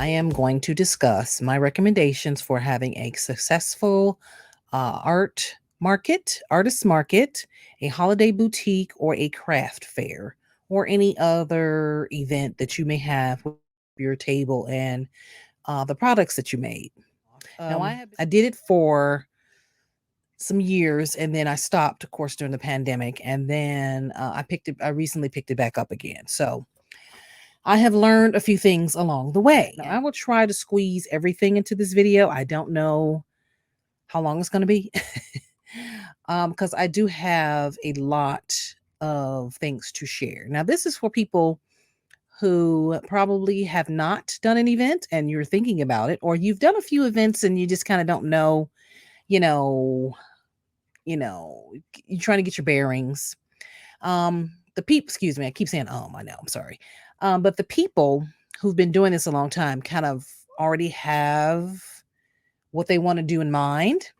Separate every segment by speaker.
Speaker 1: I am going to discuss my recommendations for having a successful artist market, a holiday boutique, or a craft fair, or any other event that you may have with your table and the products that you made. I did it for some years and then I stopped, of course, during the pandemic. And then I recently picked it back up again. So I have learned a few things along the way. Now, I will try to squeeze everything into this video. I don't know how long it's going to be because I do have a lot of things to share. Now, this is for people who probably have not done an event and you're thinking about it, or you've done a few events and you just kind of don't know, you know, you're trying to get your bearings. The people, excuse me, I keep saying, I know, I'm sorry. But the people who've been doing this a long time kind of already have what they want to do in mind.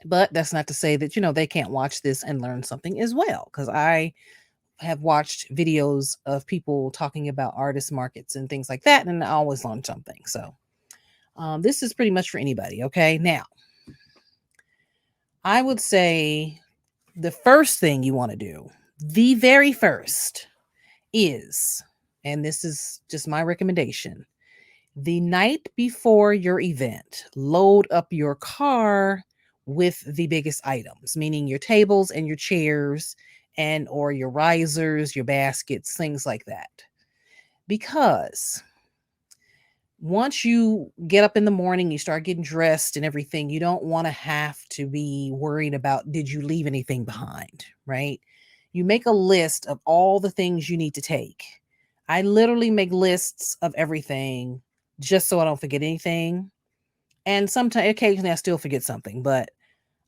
Speaker 1: But that's not to say that, they can't watch this and learn something as well. Because I have watched videos of people talking about artist markets and things like that, and I always learn something. So this is pretty much for anybody. Okay. Now, I would say the first thing you want to do, the very first, is, and this is just my recommendation, the night before your event, load up your car with the biggest items, meaning your tables and your chairs and or your risers, your baskets, things like that. Because once you get up in the morning, you start getting dressed and everything, you don't want to have to be worried about did you leave anything behind, right? You make a list of all the things you need to take. I literally make lists of everything just so I don't forget anything. And sometimes, occasionally, I still forget something, but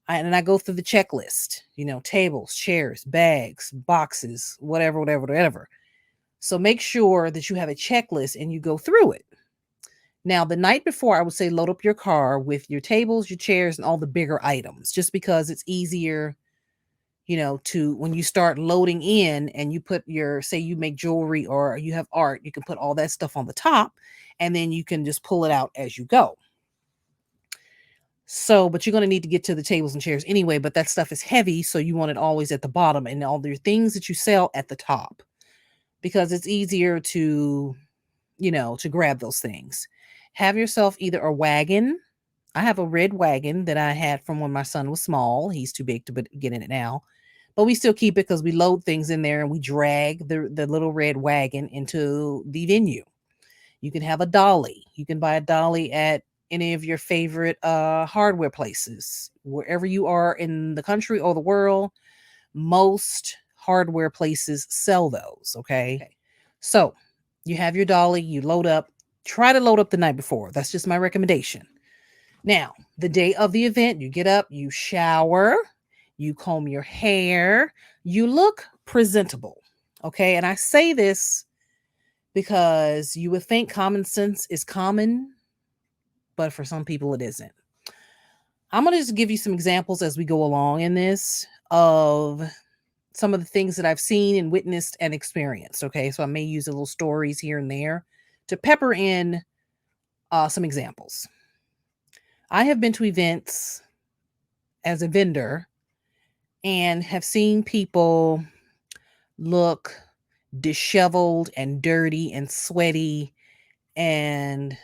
Speaker 1: I go through the checklist, tables, chairs, bags, boxes, whatever, whatever, whatever. So make sure that you have a checklist and you go through it. Now, the night before, I would say load up your car with your tables, your chairs, and all the bigger items, just because it's easier, to when you start loading in and you put say you make jewelry or you have art, you can put all that stuff on the top and then you can just pull it out as you go. So, but you're going to need to get to the tables and chairs anyway, but that stuff is heavy. So you want it always at the bottom and all the things that you sell at the top because it's easier to grab those things. Have yourself either a wagon. I have a red wagon that I had from when my son was small. He's too big to get in it now, but we still keep it because we load things in there and we drag the little red wagon into the venue. You can have a dolly. You can buy a dolly at any of your favorite hardware places. Wherever you are in the country or the world, most hardware places sell those. Okay. So you have your dolly, you load up, try to load up the night before. That's just my recommendation. Now, the day of the event, you get up, you shower, you comb your hair, you look presentable. Okay. And I say this because you would think common sense is common, but for some people it isn't. I'm going to just give you some examples as we go along in this of some of the things that I've seen and witnessed and experienced. Okay. So I may use a little stories here and there to pepper in some examples. I have been to events as a vendor and have seen people look disheveled and dirty and sweaty and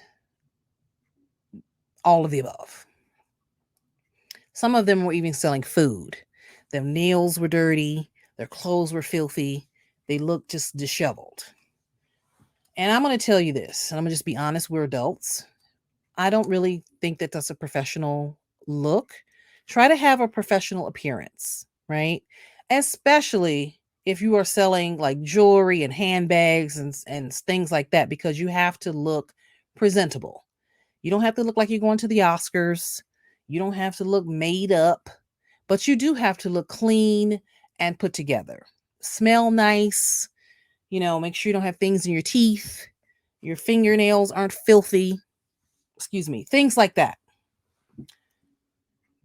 Speaker 1: all of the above. Some of them were even selling food. Their nails were dirty, their clothes were filthy, they looked just disheveled. And I'm going to tell you this, and I'm going to just be honest, we're adults. I don't really think that that's a professional look. Try to have a professional appearance, right? Especially if you are selling like jewelry and handbags and things like that, because you have to look presentable. You don't have to look like you're going to the Oscars. You don't have to look made up, but you do have to look clean and put together. Smell nice, make sure you don't have things in your teeth. Your fingernails aren't filthy. Excuse me, things like that.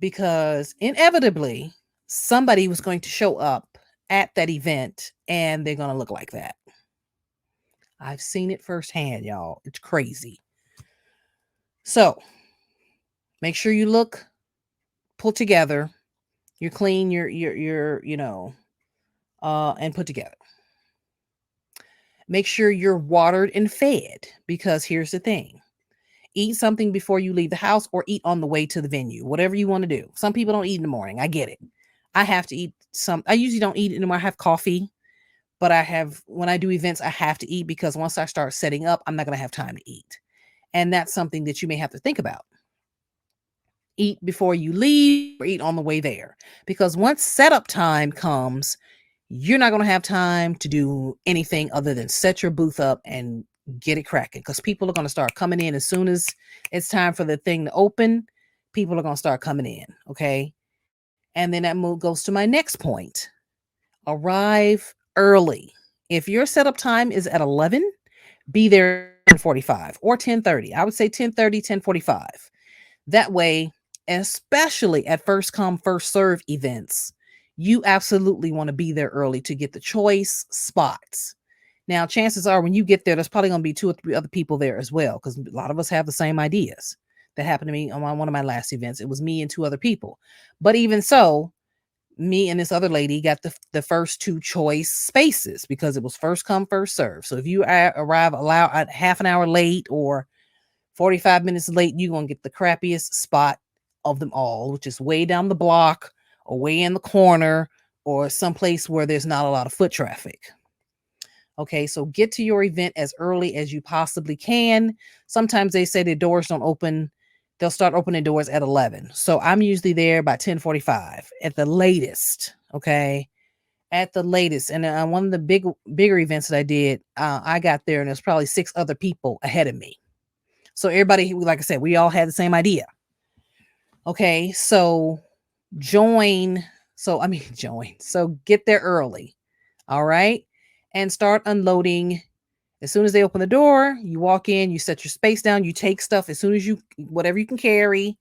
Speaker 1: Because inevitably, somebody was going to show up at that event and they're going to look like that. I've seen it firsthand, y'all. It's crazy. So make sure you look put together. You're clean, and put together. Make sure you're watered and fed, because here's the thing. Eat something before you leave the house or eat on the way to the venue, whatever you want to do. Some people don't eat in the morning. I get it. I have to eat some. I usually don't eat anymore. I have coffee, but when I do events, I have to eat, because once I start setting up, I'm not going to have time to eat. And that's something that you may have to think about. Eat before you leave or eat on the way there. Because once setup time comes, you're not going to have time to do anything other than set your booth up and get it cracking, because people are going to start coming in as soon as it's time for the thing to open. People are going to start coming in. Okay. And then that move goes to my next point. Arrive early. If your setup time is at 11, be there 10:45 or 10:30. I would say 10:30, 10:45. That way, especially at first come, first serve events, you absolutely want to be there early to get the choice spots. Now, chances are when you get there, there's probably going to be 2 or 3 other people there as well, because a lot of us have the same ideas. That happened to me on one of my last events. It was me and 2 other people. But even so, me and this other lady got the first 2 choice spaces, because it was first come, first serve. So if you arrive half an hour late or 45 minutes late, you're going to get the crappiest spot of them all, which is way down the block or way in the corner or someplace where there's not a lot of foot traffic. Okay, so get to your event as early as you possibly can. Sometimes they say the doors don't open. They'll start opening doors at 11. So I'm usually there by 10:45 at the latest. Okay, at the latest. And one of the bigger events that I did, I got there and there's probably 6 other people ahead of me. So everybody, like I said, we all had the same idea. Okay, so join. Join. So get there early. All right. And start unloading. As soon as they open the door, you walk in, you set your space down, you take stuff as soon as whatever you can carry.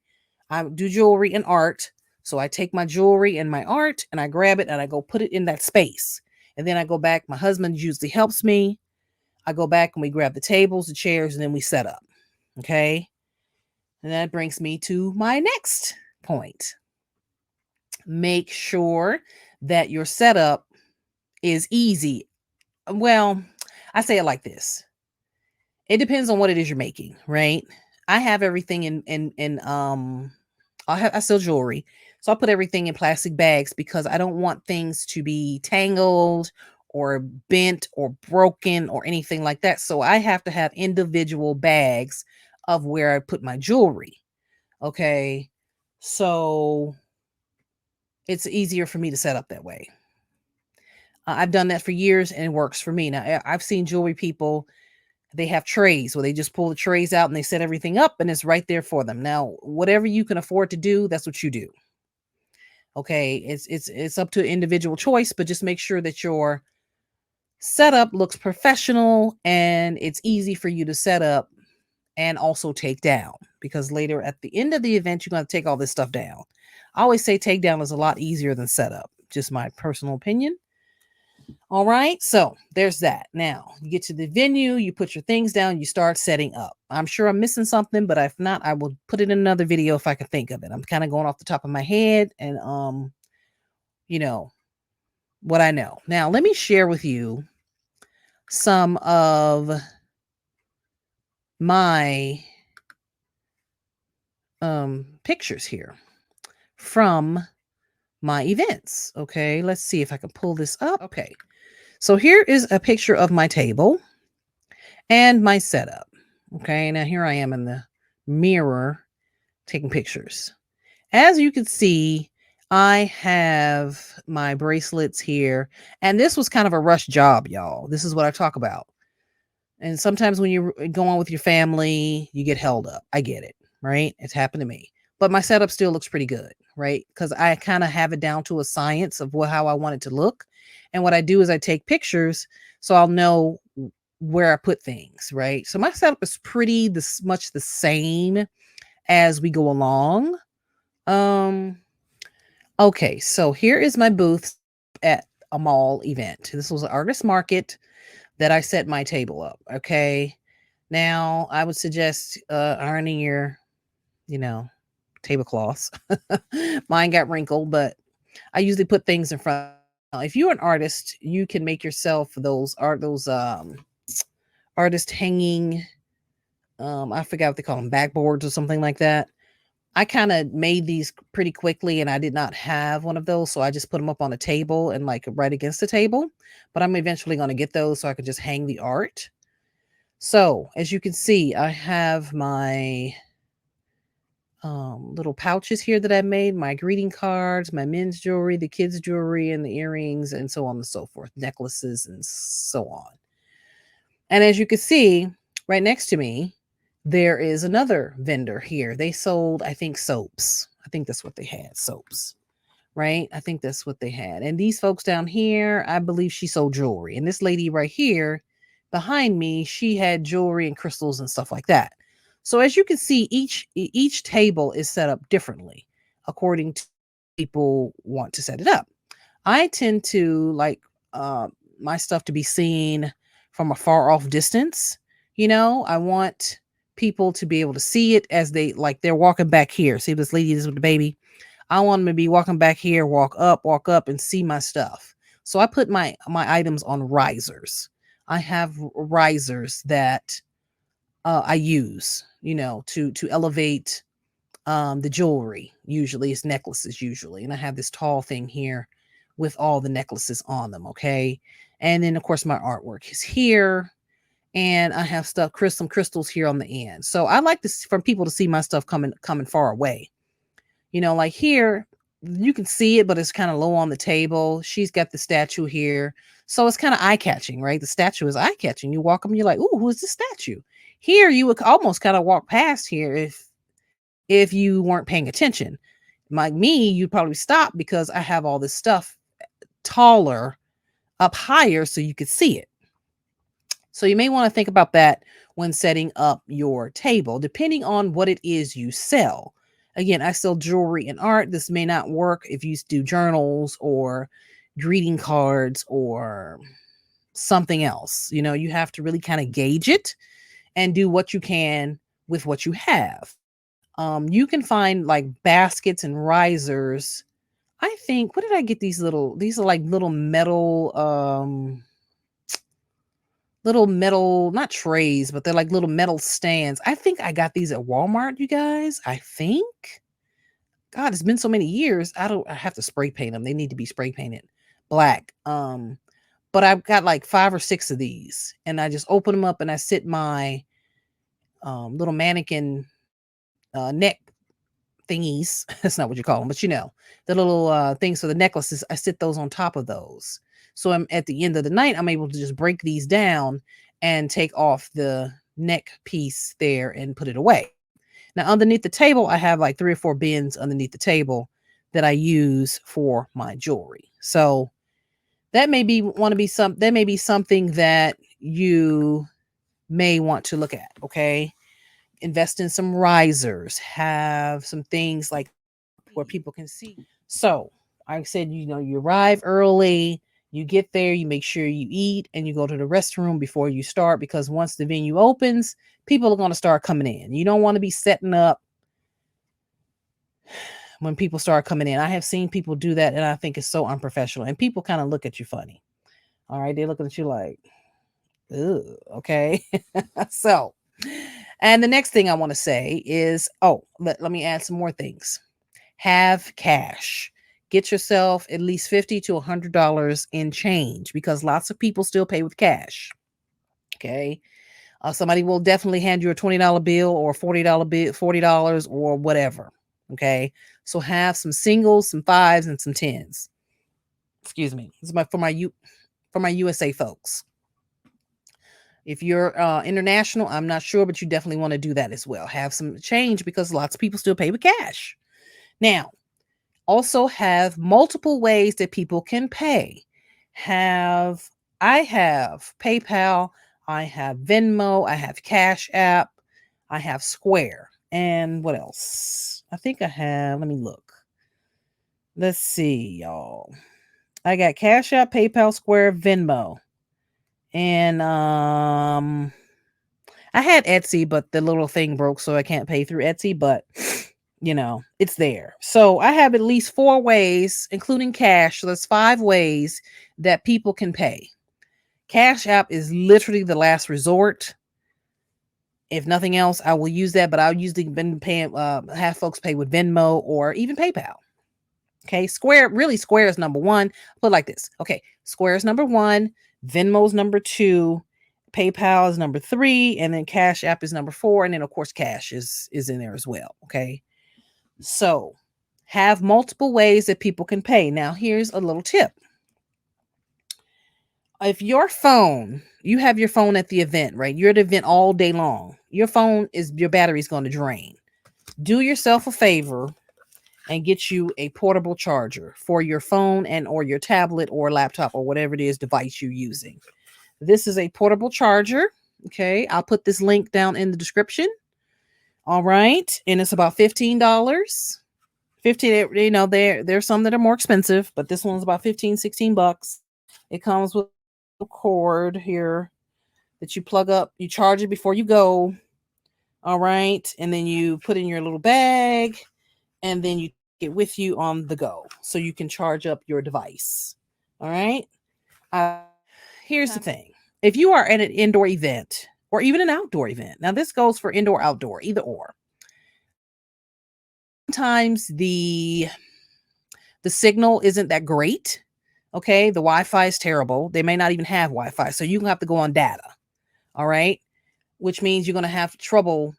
Speaker 1: I do jewelry and art. So I take my jewelry and my art and I grab it and I go put it in that space. And then I go back. My husband usually helps me. I go back and we grab the tables, the chairs, and then we set up. Okay. And that brings me to my next point. Make sure that your setup is easy. Well, I say it like this. It depends on what it is you're making, right? I have everything I sell jewelry. So I put everything in plastic bags because I don't want things to be tangled or bent or broken or anything like that. So I have to have individual bags of where I put my jewelry. Okay. So it's easier for me to set up that way. I've done that for years and it works for me. Now, I've seen jewelry people, they have trays where they just pull the trays out and they set everything up and it's right there for them. Now, whatever you can afford to do, that's what you do. Okay. It's up to individual choice, but just make sure that your setup looks professional and it's easy for you to set up and also take down, because later at the end of the event, you're going to take all this stuff down. I always say take down is a lot easier than setup. Just my personal opinion. All right. So there's that. Now you get to the venue, you put your things down, you start setting up. I'm sure I'm missing something, but if not, I will put it in another video if I can think of it. I'm kind of going off the top of my head and, you know, what I know. Now, let me share with you some of my pictures here from my events. Okay, let's see if I can pull this up. Okay, so here is a picture of my table and my setup. Okay, now here I am in the mirror taking pictures. As you can see, I have my bracelets here, and this was kind of a rush job, y'all. This is what I talk about. And sometimes when you go on with your family, you get held up. I get it, right? It's happened to me. But my setup still looks pretty good, right? Because I kind of have it down to a science of how I want it to look. And what I do is I take pictures so I'll know where I put things, right? So my setup is pretty much the same as we go along. Okay, so here is my booth at a mall event. This was an artist market that I set my table up. Okay. Now, I would suggest ironing your, you know, tablecloths. Mine got wrinkled, but I usually put things in front. Now, if you're an artist, you can make yourself those artist hanging, I forgot what they call them, backboards or something like that. I kind of made these pretty quickly and I did not have one of those, so I just put them up on a table and like right against the table. But I'm eventually going to get those so I can just hang the art. So, as you can see, I have my little pouches here that I made, my greeting cards, my men's jewelry, the kids' jewelry, and the earrings, and so on and so forth, necklaces, and so on. And as you can see, right next to me, there is another vendor here. They sold, I think, soaps. I think that's what they had, soaps, right? I think that's what they had. And these folks down here, I believe she sold jewelry. And this lady right here behind me, she had jewelry and crystals and stuff like that. So as you can see, each table is set up differently according to people want to set it up. I tend to like uh, my stuff to be seen from a far off distance. I want people to be able to see it as they're walking back here. See this lady is with the baby. I want them to be walking back here, walk up, and see my stuff. So I put my items on risers. I have risers that I use, to elevate the jewelry. Usually it's necklaces usually, and I have this tall thing here with all the necklaces on them. Okay, and then of course my artwork is here, and I have some crystals here on the end. So I like this for people to see my stuff coming far away. Like here, you can see it, but it's kind of low on the table. She's got the statue here. So it's kind of eye catching, right? The statue is eye catching. You walk up and you're like, ooh, who is this statue? Here, you would almost kind of walk past here if you weren't paying attention. Like me, you'd probably stop because I have all this stuff taller up higher so you could see it. So you may want to think about that when setting up your table, depending on what it is you sell. Again, I sell jewelry and art. This may not work if you do journals or greeting cards or something else. You have to really kind of gauge it and do what you can with what you have. You can find like baskets and risers. I think, what did I get these are like little metal, not trays, but they're like little metal stands. I think I got these at Walmart, you guys. I think. God, it's been so many years. I have to spray paint them. They need to be spray painted black. But I've got like 5 or 6 of these, and I just open them up and I sit my little mannequin neck thingies. That's not what you call them, but the little things for the necklaces. I sit those on top of those. So I'm at the end of the night, I'm able to just break these down and take off the neck piece there and put it away. Now underneath the table, I have like 3 or 4 bins underneath the table that I use for my jewelry. So that may be something that you may want to look at. Okay. Invest in some risers, have some things like where people can see. So, like I said, you arrive early, you get there, you make sure you eat, and you go to the restroom before you start because once the venue opens, people are going to start coming in. You don't want to be setting up when people start coming in. I have seen people do that, and I think it's so unprofessional, and people kind of look at you funny. All right, they're looking at you like, ugh, okay. So, and the next thing I want to say is, let me add some more things. Have cash. Get yourself at least $50 to $100 in change because lots of people still pay with cash. Okay. Somebody will definitely hand you a $20 bill or a $40 bill, $40 or whatever. Okay. So have some singles, some fives, and some tens. Excuse me. This is for my USA folks. If you're international, I'm not sure, but you definitely want to do that as well. Have some change because lots of people still pay with cash. Now, also have multiple ways that people can pay. I have PayPal, I have Venmo, I have Cash App, I have Square, and what else? I think I have, let me look. Let's see, y'all. I got Cash App, PayPal, Square, Venmo. And I had Etsy, but the little thing broke, so I can't pay through Etsy, but it's there. So I have at least 4 ways, including cash. So that's 5 ways that people can pay. Cash App is literally the last resort. If nothing else, I will use that, but I'll usually been paying have folks pay with Venmo or even PayPal. Okay, Square is number one. Put it like this. Okay, Square is number one, Venmo is number two, PayPal is number three, and then Cash App is number four, and then of course Cash is in there as well. Okay, so have multiple ways that people can pay. Now, here's a little tip. If you have your phone at the event, right? You're at the event all day long. Your battery's going to drain. Do yourself a favor and get you a portable charger for your phone and or your tablet or laptop or whatever it is device you're using. This is a portable charger. Okay, I'll put this link down in the description. All right, and it's about $15. 15, there's some that are more expensive, but this one's about 15, 16 bucks. It comes with a cord here that you plug up, you charge it before you go. All right, and then you put in your little bag, and then you take it with you on the go so you can charge up your device. All right. Here's the thing. If you are at an indoor event or even an outdoor event, now this goes for indoor, outdoor, either or. Sometimes the signal isn't that great. Okay. The Wi-Fi is terrible. They may not even have Wi-Fi. So you have to go on data. All right. Which means you're going to have trouble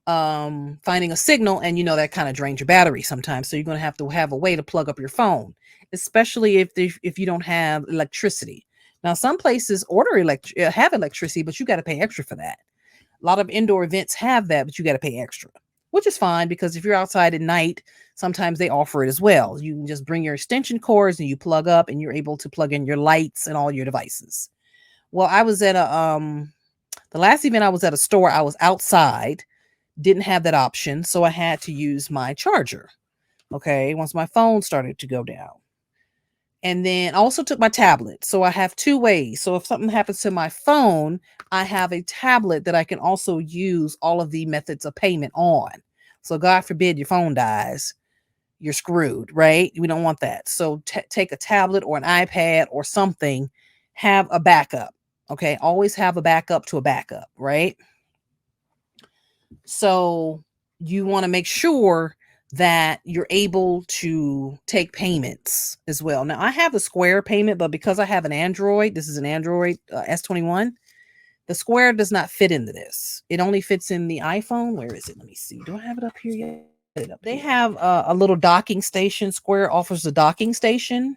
Speaker 1: finding a signal, and that kind of drains your battery sometimes, so you're going to have a way to plug up your phone, especially if you don't have electricity. Now some places have electricity, but you got to pay extra for that. A lot of indoor events have that, but you got to pay extra, which is fine, because if you're outside at night, sometimes they offer it as well. You can just bring your extension cords and you plug up, and you're able to plug in your lights and all your devices. Well, I was at the last event I was at a store. I was outside, didn't have that option, so I had to use my charger. Okay, once my phone started to go down. And then I also took my tablet. So I have 2 ways. So if something happens to my phone, I have a tablet that I can also use all of the methods of payment on. So God forbid your phone dies, you're screwed, right? We don't want that. So take a tablet or an iPad or something, have a backup. Okay, always have a backup to a backup, right? So you want to make sure that you're able to take payments as well. Now I have a Square payment, but because I have an Android, this is an Android S21, the Square does not fit into this. It only fits in the iPhone. Where is it? Let me see. Do I have it up here yet? They have a little docking station. Square offers a docking station.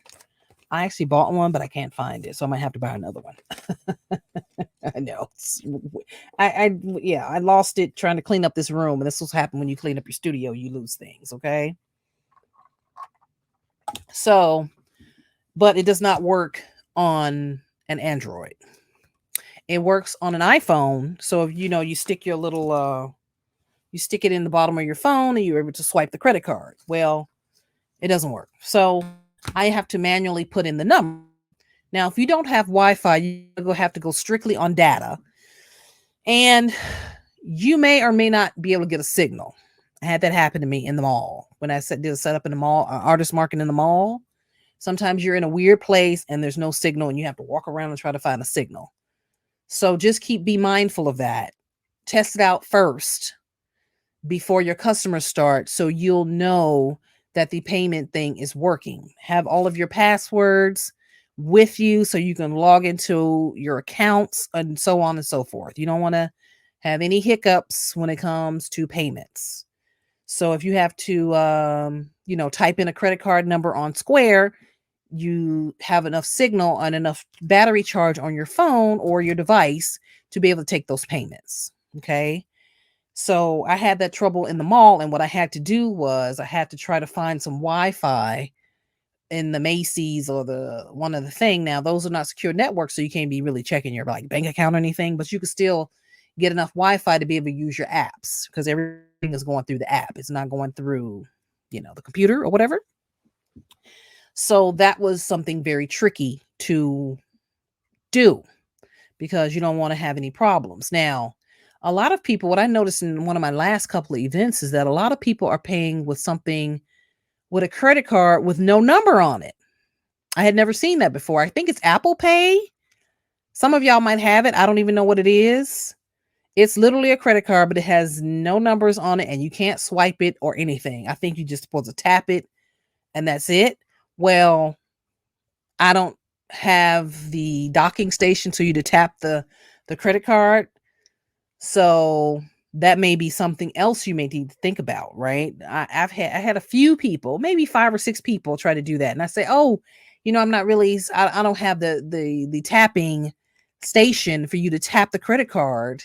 Speaker 1: I actually bought one, but I can't find it, so I might have to buy another one. I know. I lost it trying to clean up this room, and this will happen when you clean up your studio. You lose things, okay? So, but it does not work on an Android. It works on an iPhone. So if you stick your little you stick it in the bottom of your phone, and you're able to swipe the credit card. Well, it doesn't work. So I have to manually put in the number. Now, if you don't have Wi-Fi, you have to go strictly on data, and you may or may not be able to get a signal. I had that happen to me in the mall when I did a setup in the mall, artist market in the mall. Sometimes you're in a weird place and there's no signal, and you have to walk around and try to find a signal. So just be mindful of that. Test it out first before your customers start, so you'll know that the payment thing is working. Have all of your passwords with you so you can log into your accounts and so on and so forth. You don't want to have any hiccups when it comes to payments. So if you have to, type in a credit card number on Square, you have enough signal and enough battery charge on your phone or your device to be able to take those payments. Okay. So I had that trouble in the mall, and what I had to do was I had to try to find some Wi-Fi in the Macy's or the one of the thing. Now those are not secure networks, so you can't be really checking your bank account or anything, but you can still get enough Wi-Fi to be able to use your apps, because everything is going through the app. It's not going through, the computer or whatever. So that was something very tricky to do, because you don't want to have any problems. Now, A lot of people, what I noticed in one of my last couple of events is that a lot of people are paying with something with a credit card with no number on it. I had never seen that before. I think it's Apple Pay. Some of y'all might have it. I don't even know what it is. It's literally a credit card, but it has no numbers on it and you can't swipe it or anything. I think you're just supposed to tap it and that's it. Well, I don't have the docking station so you to tap the credit card. So that may be something else you may need to think about, right? I had a few people, maybe 5 or 6 people, try to do that, and I say, "Oh, I'm not really. I don't have the tapping station for you to tap the credit card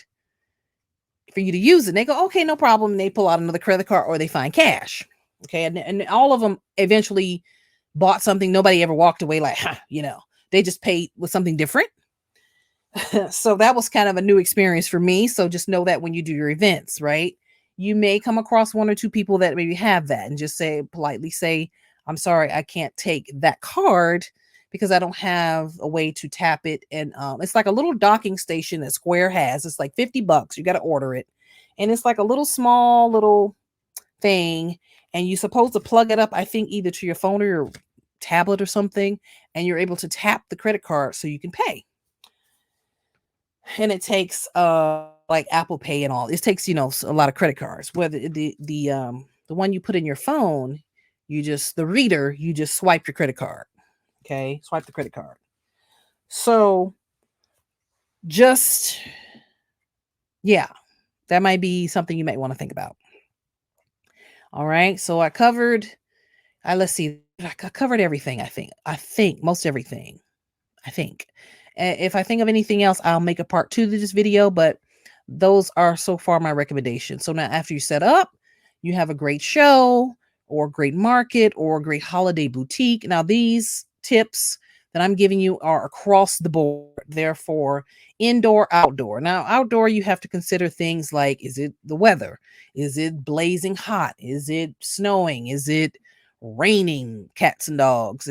Speaker 1: for you to use it." And they go, "Okay, no problem." And they pull out another credit card or they find cash. Okay, and all of them eventually bought something. Nobody ever walked away like, huh, they just paid with something different. So that was kind of a new experience for me. So just know that when you do your events, right? You may come across 1 or 2 people that maybe have that and just politely say, I'm sorry, I can't take that card because I don't have a way to tap it. And it's like a little docking station that Square has. It's like $50. You got to order it. And it's like a little small little thing. And you're supposed to plug it up, I think, either to your phone or your tablet or something. And you're able to tap the credit card so you can pay. And it takes like Apple Pay and all. It takes, a lot of credit cards. Whether the one you put in your phone, the reader, you just swipe your credit card. Okay? Swipe the credit card. So just yeah, that might be something you might want to think about. All right. So let's see. I covered everything, I think. I think most everything. I think. If I think of anything else, I'll make a part 2 to this video, but those are so far my recommendations. So now after you set up, you have a great show or a great market or a great holiday boutique. Now these tips that I'm giving you are across the board. Therefore, indoor, outdoor. Now outdoor, you have to consider things like, is it the weather? Is it blazing hot? Is it snowing? Is it raining cats and dogs?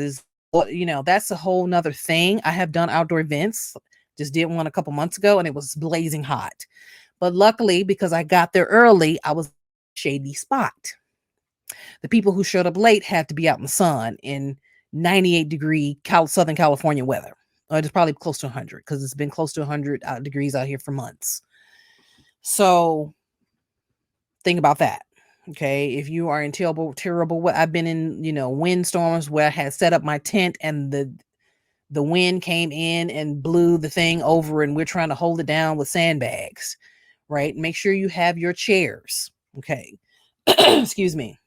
Speaker 1: That's a whole nother thing. I have done outdoor events, just did one a couple months ago and it was blazing hot. But luckily, because I got there early, I was in a shady spot. The people who showed up late had to be out in the sun in 98-degree Southern California weather. It's probably close to 100 because it's been close to 100 degrees out here for months. So think about that. Okay, if you are in terrible, I've been in, windstorms where I had set up my tent and the wind came in and blew the thing over and we're trying to hold it down with sandbags, right? Make sure you have your chairs. Okay. Excuse me.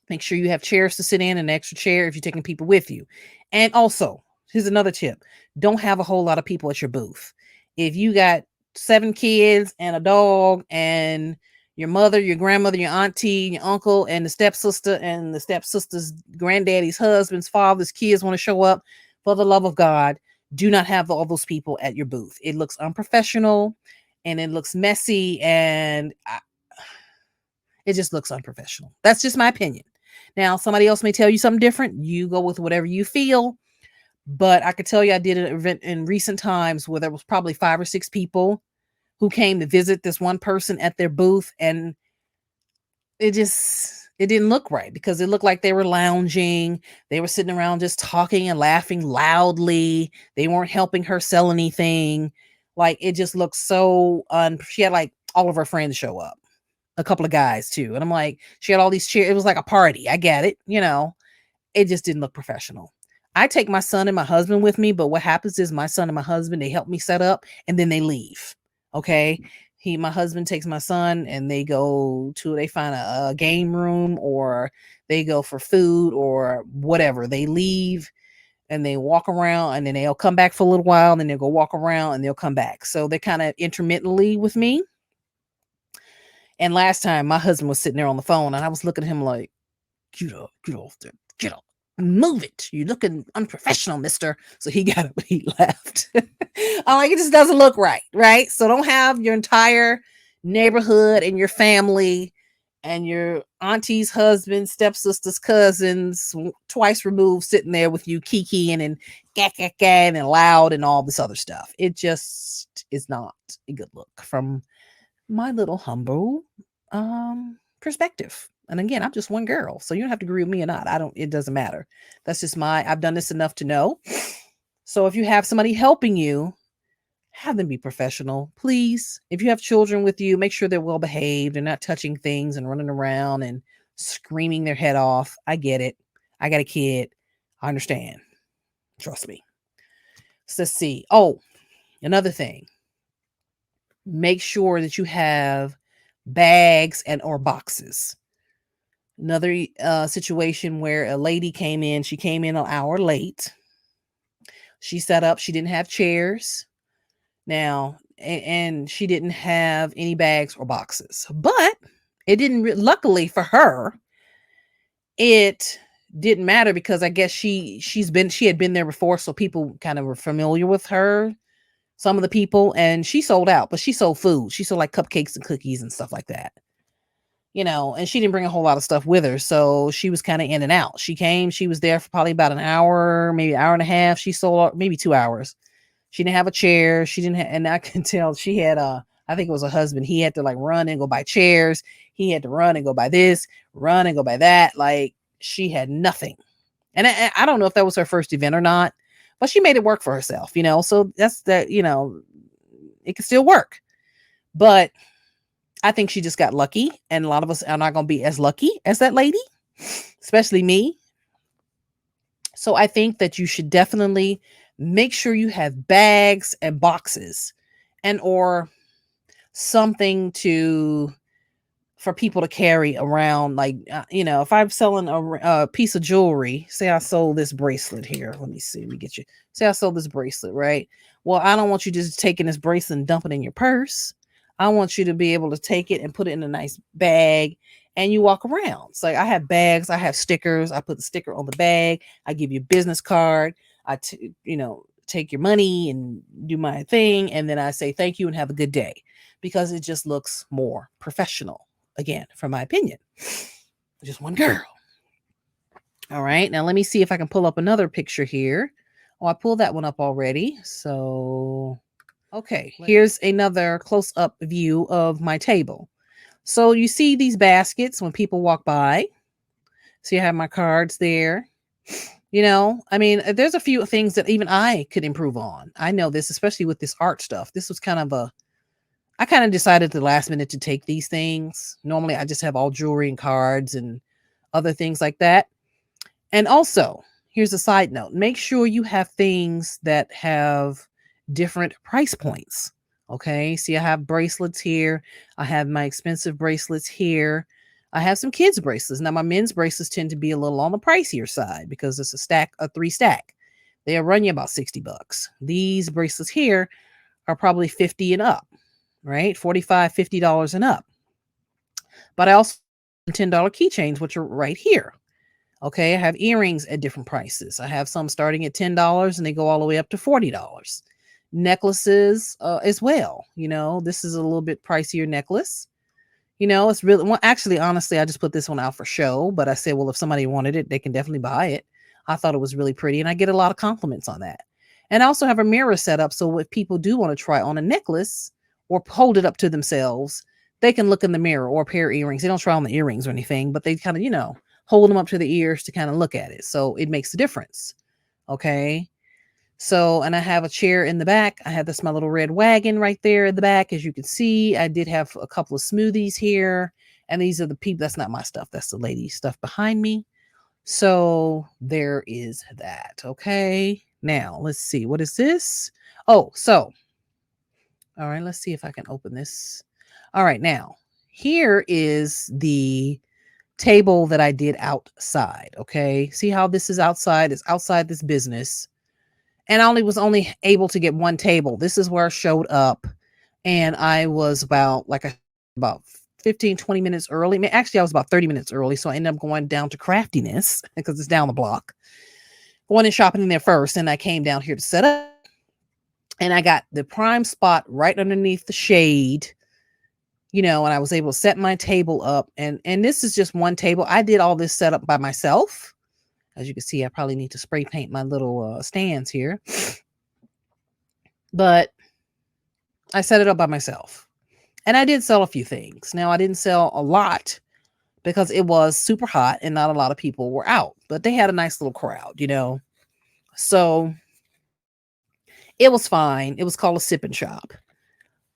Speaker 1: Make sure you have chairs to sit in, an extra chair if you're taking people with you. And also, here's another tip. Don't have a whole lot of people at your booth. If you got 7 kids and a dog and your mother, your grandmother, your auntie, your uncle, and the stepsister and the stepsister's granddaddy's husband's father's kids want to show up, for the love of God, do not have all those people at your booth. It looks unprofessional and it looks messy and it just looks unprofessional. That's just my opinion. Now, somebody else may tell you something different. You go with whatever you feel. But I could tell you I did an event in recent times where there was probably 5 or 6 people who came to visit this one person at their booth, and it didn't look right because it looked like they were lounging. They were sitting around just talking and laughing loudly. They weren't helping her sell anything. Like it just looked so she had like all of her friends show up, a couple of guys too. And I'm like, she had all these chairs. It was like a party. I get it. It just didn't look professional. I take my son and my husband with me, but what happens is my son and my husband, they help me set up and then they leave. Okay. My husband takes my son and they find a game room or they go for food or whatever. They leave and they walk around and then they'll come back for a little while and then they'll go walk around and they'll come back. So they're kind of intermittently with me. And last time my husband was sitting there on the phone and I was looking at him like, get off there, get up. Move it. You're looking unprofessional, mister. So he got up and he left. I'm like, it just doesn't look right, right? So don't have your entire neighborhood and your family and your auntie's husband, stepsister's cousins, twice removed, sitting there with you kikiing and gagging and loud and all this other stuff. It just is not a good look from my little humble perspective. And again, I'm just one girl, so you don't have to agree with me or not. I don't, it doesn't matter. That's just I've done this enough to know. So if you have somebody helping you, have them be professional, please. If you have children with you, make sure they're well behaved and not touching things and running around and screaming their head off. I get it. I got a kid. I understand. Trust me. So let's see. Oh, another thing. Make sure that you have bags and or boxes. Another situation where a lady came in. She came in an hour late. She set up. She didn't have chairs. Now, and she didn't have any bags or boxes, but it didn't luckily for her, it didn't matter because I guess she had been there before, so people kind of were familiar with her, some of the people, and she sold out. But she sold food. She sold like cupcakes and cookies and stuff like that, and she didn't bring a whole lot of stuff with her, so she was kind of in and out. She was there for probably about an hour, maybe an hour and a half. She sold maybe 2 hours. She didn't have a chair. She didn't have, and I can tell she had I think it was a husband. He had to like run and go buy chairs. He had to run and go buy this, run and go buy that. Like she had nothing. And I don't know if that was her first event or not, but she made it work for herself, So that's that, it can still work. But I think she just got lucky. And a lot of us are not going to be as lucky as that lady, especially me. So I think that you should definitely make sure you have bags and boxes and or something for people to carry around. Like, if I'm selling a piece of jewelry, say I sold this bracelet here. Let me see. Let me get you. Say I sold this bracelet, right? Well, I don't want you just taking this bracelet and dumping it in your purse. I want you to be able to take it and put it in a nice bag and you walk around. So like, I have bags, I have stickers. I put the sticker on the bag. I give you a business card. Take your money and do my thing. And then I say, thank you and have a good day, because it just looks more professional. Again, from my opinion, just one girl. All right. Now let me see if I can pull up another picture here. Oh, I pulled that one up already. So, okay, here's another close up view of my table. So you see these baskets when people walk by. So you have my cards there. There's a few things that even I could improve on. I know this, especially with this art stuff. This was I kind of decided at the last minute to take these things. Normally I just have all jewelry and cards and other things like that. And also, here's a side note. Make sure you have things that have different price points. Okay. See, I have bracelets here. I have my expensive bracelets here. I have some kids' bracelets. Now, my men's bracelets tend to be a little on the pricier side because it's a 3 stack. They'll run you about $60. These bracelets here are probably 50 and up, right? $45, $50 and up. But I also have $10 keychains, which are right here. Okay, I have earrings at different prices. I have some starting at $10 and they go all the way up to $40. Necklaces as well. This is a little bit pricier necklace. It's really, well, actually, honestly, I just put this one out for show, but I said, well, if somebody wanted it, they can definitely buy it. I thought it was really pretty and I get a lot of compliments on that. And I also have a mirror set up. So if people do want to try on a necklace or hold it up to themselves, they can look in the mirror, or a pair of earrings. They don't try on the earrings or anything, but they kind of, hold them up to the ears to kind of look at it. So it makes a difference. Okay. So, and I have a chair in the back. I have my little red wagon right there in the back. As you can see, I did have a couple of smoothies here. And these are the people. That's not my stuff. That's the lady's stuff behind me. So there is that. Okay. Now let's see. What is this? Oh, so, all right. Let's see if I can open this. All right. Now here is the table that I did outside. Okay. See how this is outside? It's outside this business. And I was only able to get one table. This is where I showed up. And I was about 15, 20 minutes early. I mean, actually, I was about 30 minutes early. So I ended up going down to Craftiness because it's down the block. Going and shopping in there first. And I came down here to set up. And I got the prime spot right underneath the shade. And I was able to set my table up. And this is just one table. I did all this setup by myself. As you can see, I probably need to spray paint my little stands here. But I set it up by myself. And I did sell a few things. Now, I didn't sell a lot because it was super hot and not a lot of people were out, but they had a nice little crowd. So it was fine. It was called a sip and shop,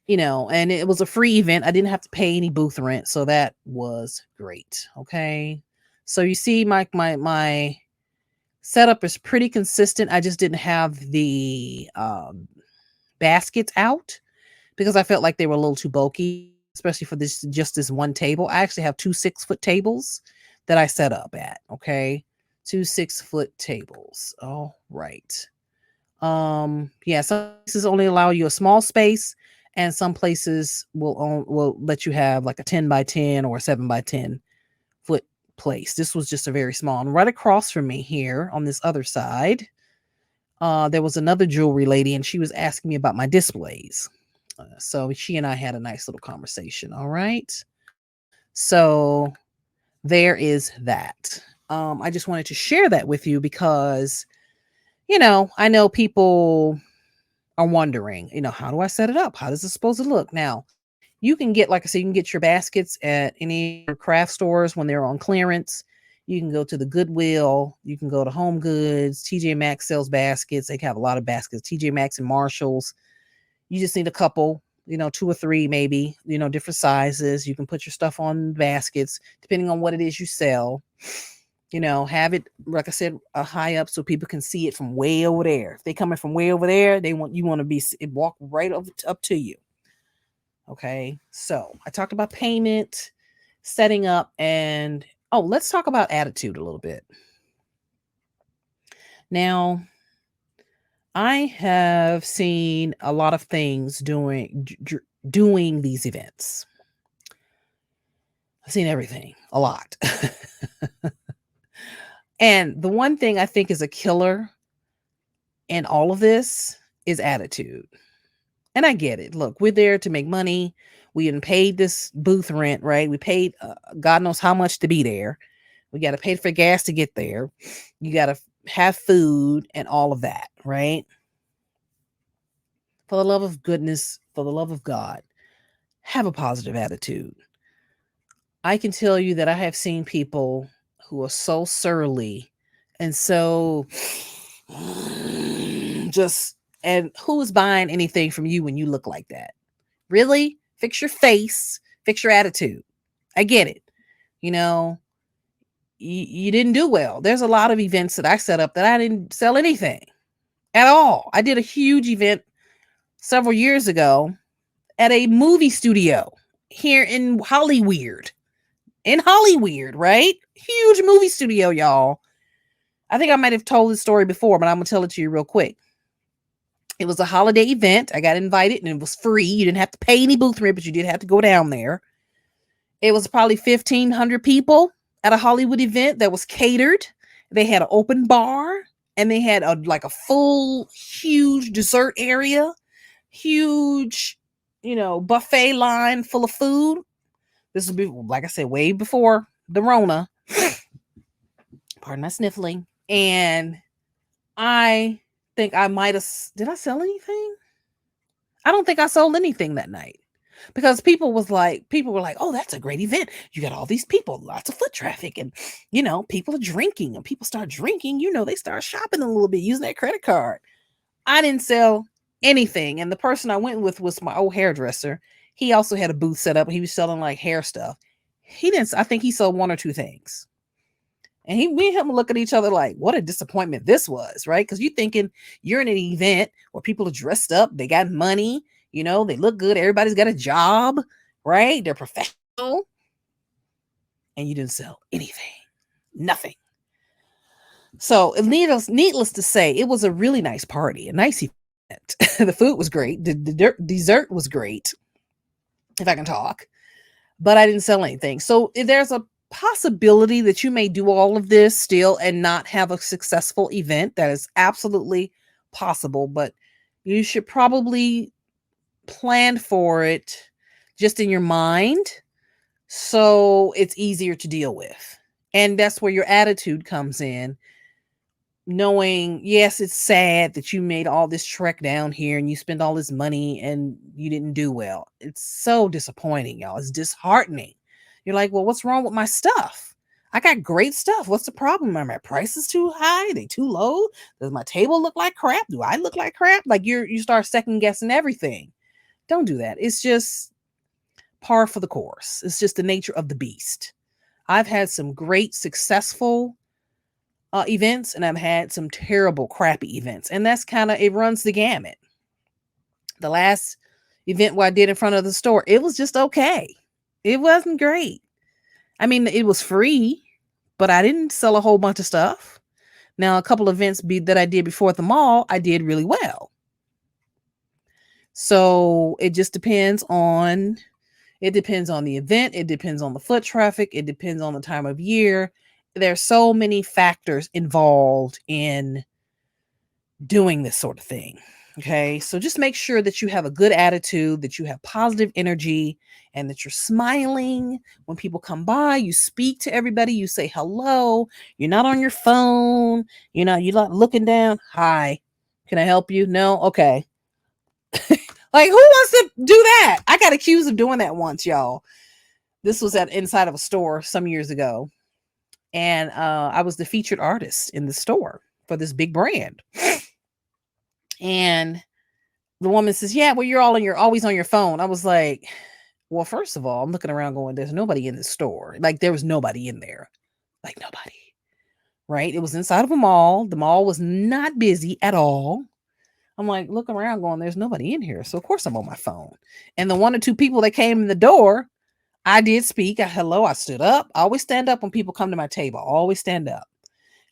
Speaker 1: and it was a free event. I didn't have to pay any booth rent, so that was great. Okay. So you see my setup is pretty consistent. I just didn't have the baskets out because I felt like they were a little too bulky, especially for this one table. I actually have two 6-foot tables that I set up at. Okay. Two 6-foot tables. All right. Yeah, some places only allow you a small space, and some places will let you have like a 10 by 10 or a 7 by 10 foot place. This was just a very small. And right across from me here on this other side, there was another jewelry lady, and she was asking me about my displays. So she and I had a nice little conversation. All right. So there is that. I just wanted to share that with you because, I know people are wondering, how do I set it up? How does it supposed to look? Now, you can get, like I said, you can get your baskets at any craft stores when they're on clearance. You can go to the Goodwill. You can go to Home Goods. TJ Maxx sells baskets. They have a lot of baskets. TJ Maxx and Marshalls. You just need a couple, 2 or 3 maybe, different sizes. You can put your stuff on baskets depending on what it is you sell. Have it, like I said, high up so people can see it from way over there. If they coming from way over there, you want to be walk right up to you. Okay. So I talked about payment, setting up, and let's talk about attitude a little bit. Now, I have seen a lot of things doing these events. I've seen everything, a lot. And the one thing I think is a killer in all of this is attitude. And I get it. Look, we're there to make money. We didn't paid this booth rent, right? We paid God knows how much to be there. We got to pay for gas to get there. You got to have food and all of that, right? For the love of goodness, for the love of God, have a positive attitude. I can tell you that I have seen people who are so surly and so just, and who's buying anything from you when you look like that? Really? Fix your face, fix your attitude. I get it. You know, you didn't do well. There's a lot of events that I set up that I didn't sell anything at all. I did a huge event several years ago at a movie studio here in Hollyweird. In Hollyweird, right? Huge movie studio, y'all. I think I might have told this story before, but I'm going to tell it to you real quick. It was a holiday event. I got invited and it was free. You didn't have to pay any booth rent, but you did have to go down there. It was probably 1,500 people at a Hollywood event that was catered. They had an open bar and they had a full, huge dessert area, huge, buffet line full of food. This would be, like I said, way before the Rona. Pardon my sniffling. And I think I might have, did I sell anything? I don't think I sold anything that night because people were like, oh, that's a great event. You got all these people, lots of foot traffic, and people are drinking, and people start drinking, they start shopping a little bit using their credit card. I didn't sell anything. And the person I went with was my old hairdresser. He also had a booth set up. He was selling like hair stuff. I think he sold 1 or 2 things. And we and him look at each other like, what a disappointment this was, right? Because you're thinking you're in an event where people are dressed up, they got money, they look good, everybody's got a job, right? They're professional. And you didn't sell anything, nothing. So needless to say, it was a really nice party, a nice event. The food was great. The dessert was great, if I can talk, but I didn't sell anything. So there's a possibility that you may do all of this still and not have a successful event. That is absolutely possible, but you should probably plan for it just in your mind so it's easier to deal with. And that's where your attitude comes in. knowing, yes, it's sad that you made all this trek down here and you spent all this money and you didn't do well. It's so disappointing, y'all. It's disheartening. You're like, well, what's wrong with my stuff? I got great stuff. What's the problem? Are my prices too high? Are they too low? Does my table look like crap? Do I look like crap? Like you start second guessing everything. Don't do that. It's just par for the course. It's just the nature of the beast. I've had some great successful events, and I've had some terrible, crappy events. And that's kind of, it runs the gamut. The last event where I did in front of the store, it was just okay. It wasn't great. I mean, it was free, but I didn't sell a whole bunch of stuff. Now, a couple events that I did before at the mall, I did really well. So it just depends on, it depends on the event. It depends on the foot traffic. It depends on the time of year. There's so many factors involved in doing this sort of thing. Okay. So just make sure that you have a good attitude, that you have positive energy, and that you're smiling when people come by. You speak to everybody, you say hello. You're not on your phone. You're not looking down. Hi. Can I help you? No. Okay. Like, who wants to do that? I got accused of doing that once, y'all. This was at inside of a store some years ago. And I was the featured artist in the store for this big brand. And the woman says, yeah, well, you're always on your phone. I was like, well, first of all, I'm looking around going, there's nobody in the store. Like, there was nobody in there. Like, nobody. Right? It was inside of a mall. The mall was not busy at all. I'm like, look around going, there's nobody in here. So of course I'm on my phone. And the one or two people that came in the door, I did speak. Hello, I stood up. I always stand up when people come to my table. I always stand up.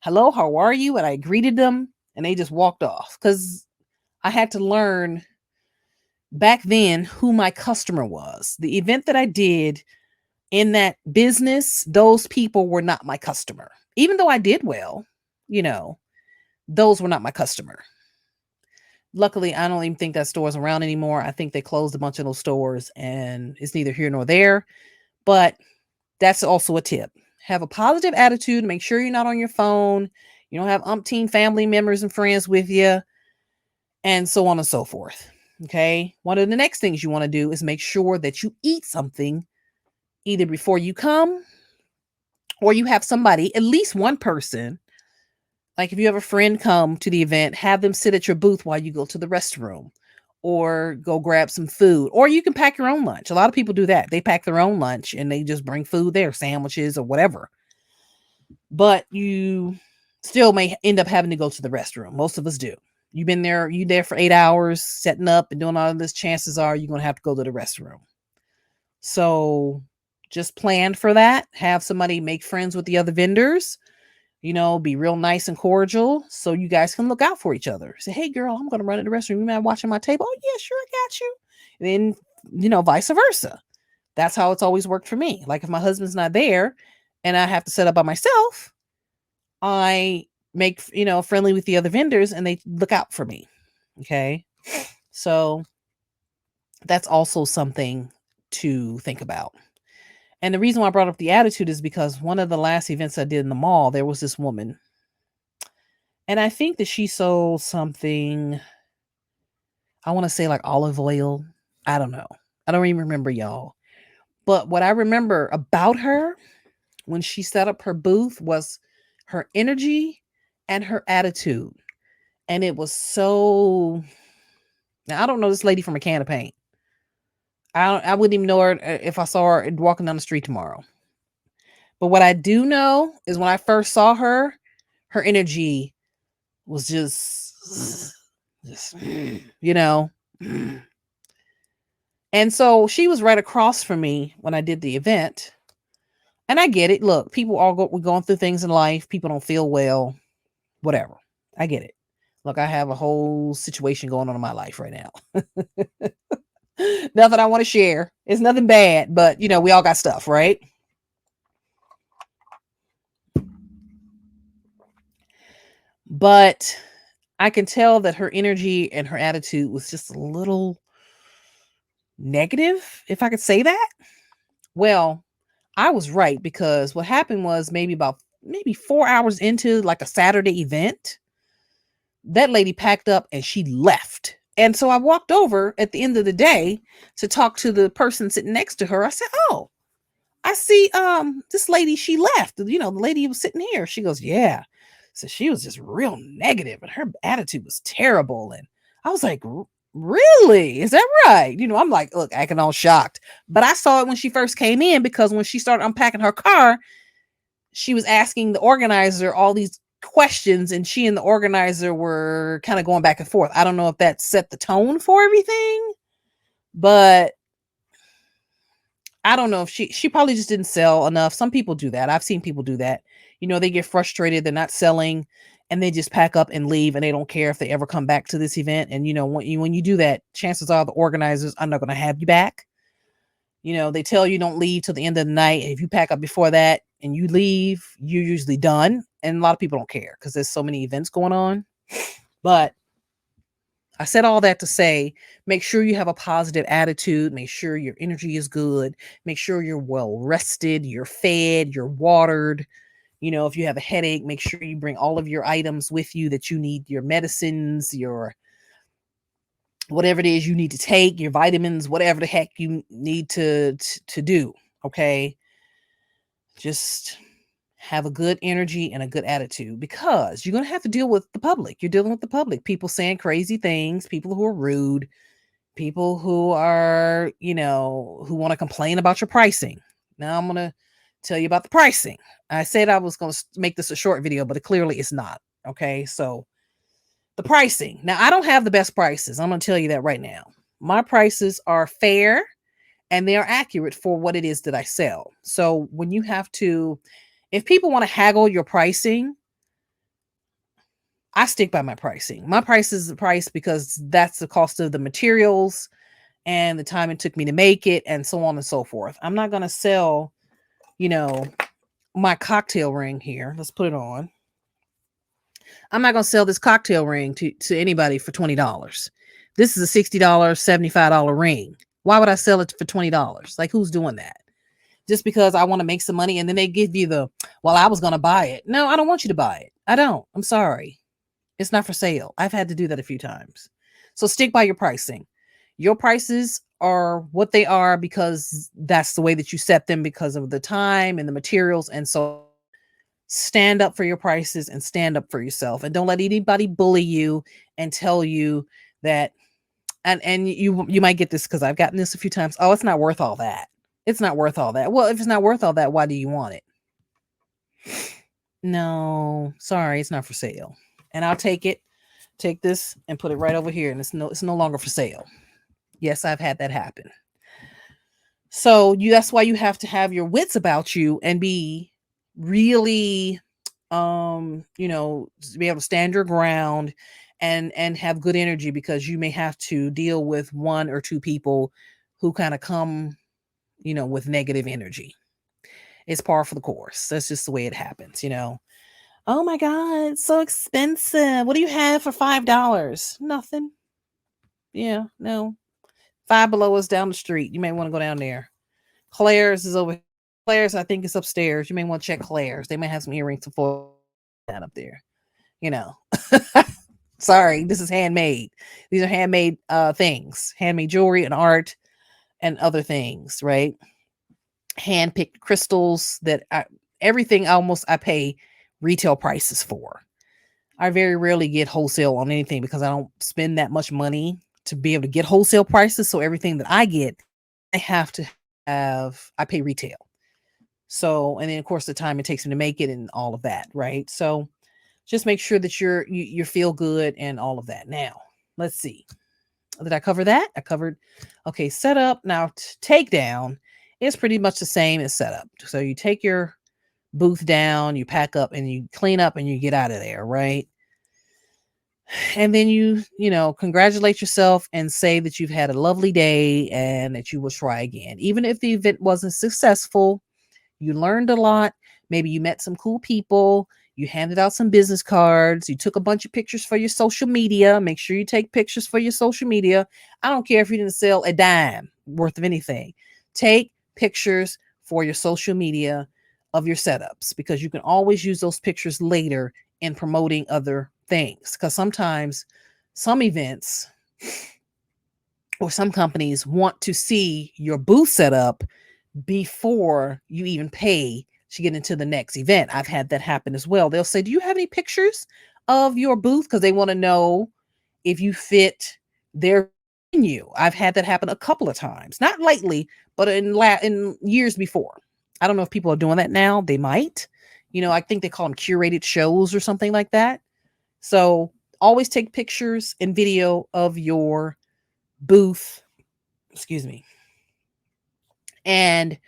Speaker 1: Hello, how are you? And I greeted them and they just walked off because I had to learn back then who my customer was. The event that I did in that business, those people were not my customer. Even though I did well, those were not my customer. Luckily, I don't even think that store's around anymore. I think they closed a bunch of those stores and it's neither here nor there. But that's also a tip. Have a positive attitude. Make sure you're not on your phone. You don't have umpteen family members and friends with you, and so on and so forth. Okay. One of the next things you want to do is make sure that you eat something either before you come or you have somebody, at least one person. Like if you have a friend come to the event, have them sit at your booth while you go to the restroom or go grab some food, or you can pack your own lunch. A lot of people do that. They pack their own lunch and they just bring food there, sandwiches or whatever. But you still may end up having to go to the restroom. Most of us do. You there for 8 hours setting up and doing all of this. Chances are you're going to have to go to the restroom. So just plan for that. Have somebody make friends with the other vendors. Be real nice and cordial so you guys can look out for each other. Say, hey, girl, I'm going to run to the restroom. You mind watching my table? Oh, yeah, sure, I got you. And then, vice versa. That's how it's always worked for me. Like if my husband's not there and I have to set up by myself, I make, friendly with the other vendors and they look out for me. Okay. So that's also something to think about. And the reason why I brought up the attitude is because one of the last events I did in the mall, there was this woman. And I think that she sold something, I want to say like olive oil. I don't know. I don't even remember, y'all. But what I remember about her when she set up her booth was her energy and her attitude. And it was so, now I don't know this lady from a can of paint. I wouldn't even know her if I saw her walking down the street tomorrow. But what I do know is when I first saw her, her energy was just And so she was right across from me when I did the event. And I get it. Look, people we're going through things in life. People don't feel well, whatever. I get it. Look, I have a whole situation going on in my life right now. Nothing I want to share. It's nothing bad, but we all got stuff, right? But I can tell that her energy and her attitude was just a little negative, if I could say that. Well, I was right because what happened was maybe 4 hours into like a Saturday event, That lady packed up and she left. And so I walked over at the end of the day to talk to the person sitting next to her. I said, "Oh, I see this lady, she left. You know, the lady was sitting here." She goes, "Yeah." So she was just real negative and her attitude was terrible. And I was like, Really? Is that right?" I'm like, look, acting all shocked. But I saw it when she first came in, because when she started unpacking her car, she was asking the organizer all these questions, and she and the organizer were kind of going back and forth. I don't know if that set the tone for everything, but I don't know if she probably just didn't sell enough. Some people do that. I've seen people do that. They get frustrated, they're not selling, and they just pack up and leave, and they don't care if they ever come back to this event. And when you do that, chances are the organizers are not going to have you back. They tell you don't leave till the end of the night. And if you pack up before that and you leave, you're usually done. And a lot of people don't care because there's so many events going on. But I said all that to say, make sure you have a positive attitude. Make sure your energy is good. Make sure you're well rested, you're fed, you're watered. If you have a headache, make sure you bring all of your items with you that you need, your medicines, your whatever it is you need to take, your vitamins, whatever the heck you need to do. Okay. Just have a good energy and a good attitude, because you're going to have to deal with the public. You're dealing with the public, people saying crazy things, people who are rude, people who are, who want to complain about your pricing. Now I'm going to tell you about the pricing. I said I was going to make this a short video, but it clearly is not. Okay. So the pricing. Now, I don't have the best prices. I'm going to tell you that right now. My prices are fair and they are accurate for what it is that I sell. So if people want to haggle your pricing, I stick by my pricing. My price is the price because that's the cost of the materials and the time it took me to make it and so on and so forth. I'm not going to sell, my cocktail ring here. Let's put it on. I'm not going to sell this cocktail ring to anybody for $20. This is a $60, $75 ring. Why would I sell it for $20? Like, who's doing that? Just because I want to make some money, and then they give you well, I was going to buy it. No, I don't want you to buy it. I don't. I'm sorry. It's not for sale. I've had to do that a few times. So stick by your pricing. Your prices are what they are because that's the way that you set them, because of the time and the materials. And so stand up for your prices and stand up for yourself, and don't let anybody bully you and tell you that. And you might get this, because I've gotten this a few times. Oh, it's not worth all that. It's not worth all that. Well, if it's not worth all that, why do you want it? No, sorry, it's not for sale. And I'll take this and put it right over here, and it's no longer for sale. Yes, I've had that happen. So that's why you have to have your wits about you and be really, to be able to stand your ground and have good energy, because you may have to deal with one or two people who kind of come, with negative energy. It's par for the course. That's just the way it happens. Oh my God, it's so expensive. What do you have for $5? Nothing. Yeah, no. Five Below is down the street. You may want to go down there. Claire's is over. Claire's, I think, is upstairs. You may want to check Claire's. They may have some earrings for that up there. Sorry, this is handmade. These are handmade things, handmade jewelry and art and other things, right? Hand-picked crystals everything almost I pay retail prices for. I very rarely get wholesale on anything because I don't spend that much money to be able to get wholesale prices. So everything that I get, I pay retail. So, and then of course the time it takes me to make it and all of that, right? So just make sure that you feel good and all of that. Now, let's see. Did I cover that? I covered, okay, setup. Now, takedown is pretty much the same as setup. So you take your booth down, you pack up and you clean up and you get out of there, right? And then you congratulate yourself and say that you've had a lovely day and that you will try again. Even if the event wasn't successful, you learned a lot. Maybe you met some cool people. You handed out some business cards. You took a bunch of pictures for your social media. Make sure you take pictures for your social media. I don't care if you didn't sell a dime worth of anything. Take pictures for your social media of your setups, because you can always use those pictures later in promoting other things, because sometimes some events or some companies want to see your booth set up before you even pay to get into the next event. I've had that happen as well. They'll say, "Do you have any pictures of your booth?" Because they want to know if you fit their menu. I've had that happen a couple of times, not lately, but in years before. I don't know if people are doing that now. They might. I think they call them curated shows or something like that. So always take pictures and video of your booth, excuse me, and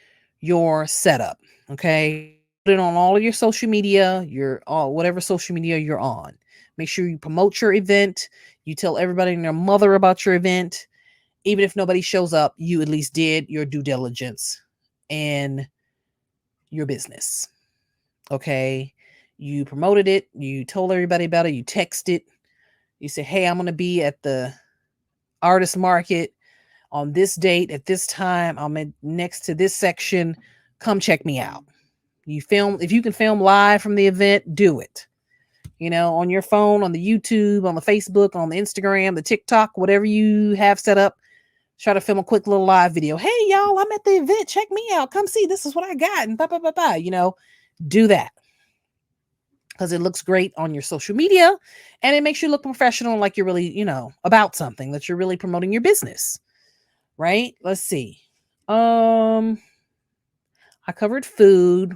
Speaker 1: your setup. Okay. Put it on all of your social media, whatever social media you're on. Make sure you promote your event. You tell everybody and their mother about your event. Even if nobody shows up, you at least did your due diligence in your business. Okay. You promoted it. You told everybody about it. You texted. You say, "Hey, I'm going to be at the artist market on this date at this time. I'm next to this section. Come check me out." If you can film live from the event, do it. On your phone, on the YouTube, on the Facebook, on the Instagram, the TikTok, whatever you have set up, try to film a quick little live video. "Hey, y'all, I'm at the event. Check me out. Come see. This is what I got." And blah, blah, blah, blah. Do that because it looks great on your social media and it makes you look professional, like you're really, about something, that you're really promoting your business. Right? Let's see. I covered food,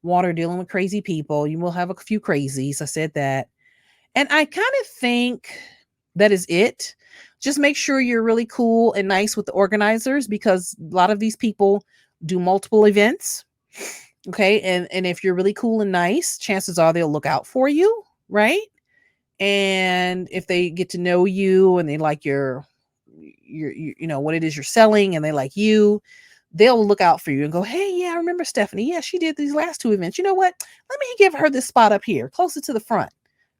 Speaker 1: water, dealing with crazy people. You will have a few crazies. I said that. And I kind of think that is it. Just make sure you're really cool and nice with the organizers, because a lot of these people do multiple events. Okay. And if you're really cool and nice, chances are they'll look out for you. Right. And if they get to know you and they like your what it is you're selling, and they like you, they'll look out for you and go, "Hey, yeah, I remember Stephanie. Yeah, she did these last 2 events. You know what? Let me give her this spot up here, closer to the front."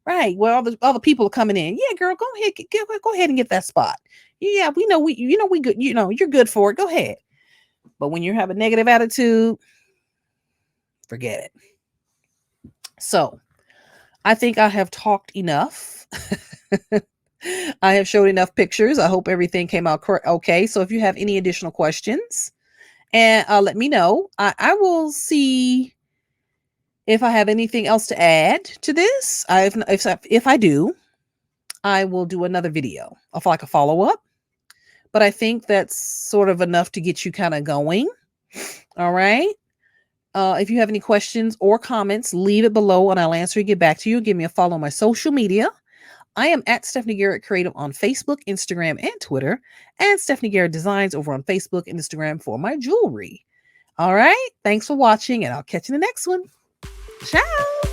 Speaker 1: Right. Where all the people are coming in. "Yeah, girl, go ahead. Go ahead and get that spot. Yeah, we know we good. You're good for it. Go ahead." But when you have a negative attitude, forget it. So I think I have talked enough. I have showed enough pictures. I hope everything came out okay. So if you have any additional questions, and let me know. I will see if I have anything else to add to this. If I do, I will do another video of like a follow-up. But I think that's sort of enough to get you kind of going. All right. If you have any questions or comments, leave it below and I'll answer and get back to you. Give me a follow on my social media. I am at Stephanie Garrett Creative on Facebook, Instagram, and Twitter, and Stephanie Garrett Designs over on Facebook and Instagram for my jewelry. All right. Thanks for watching, and I'll catch you in the next one. Ciao.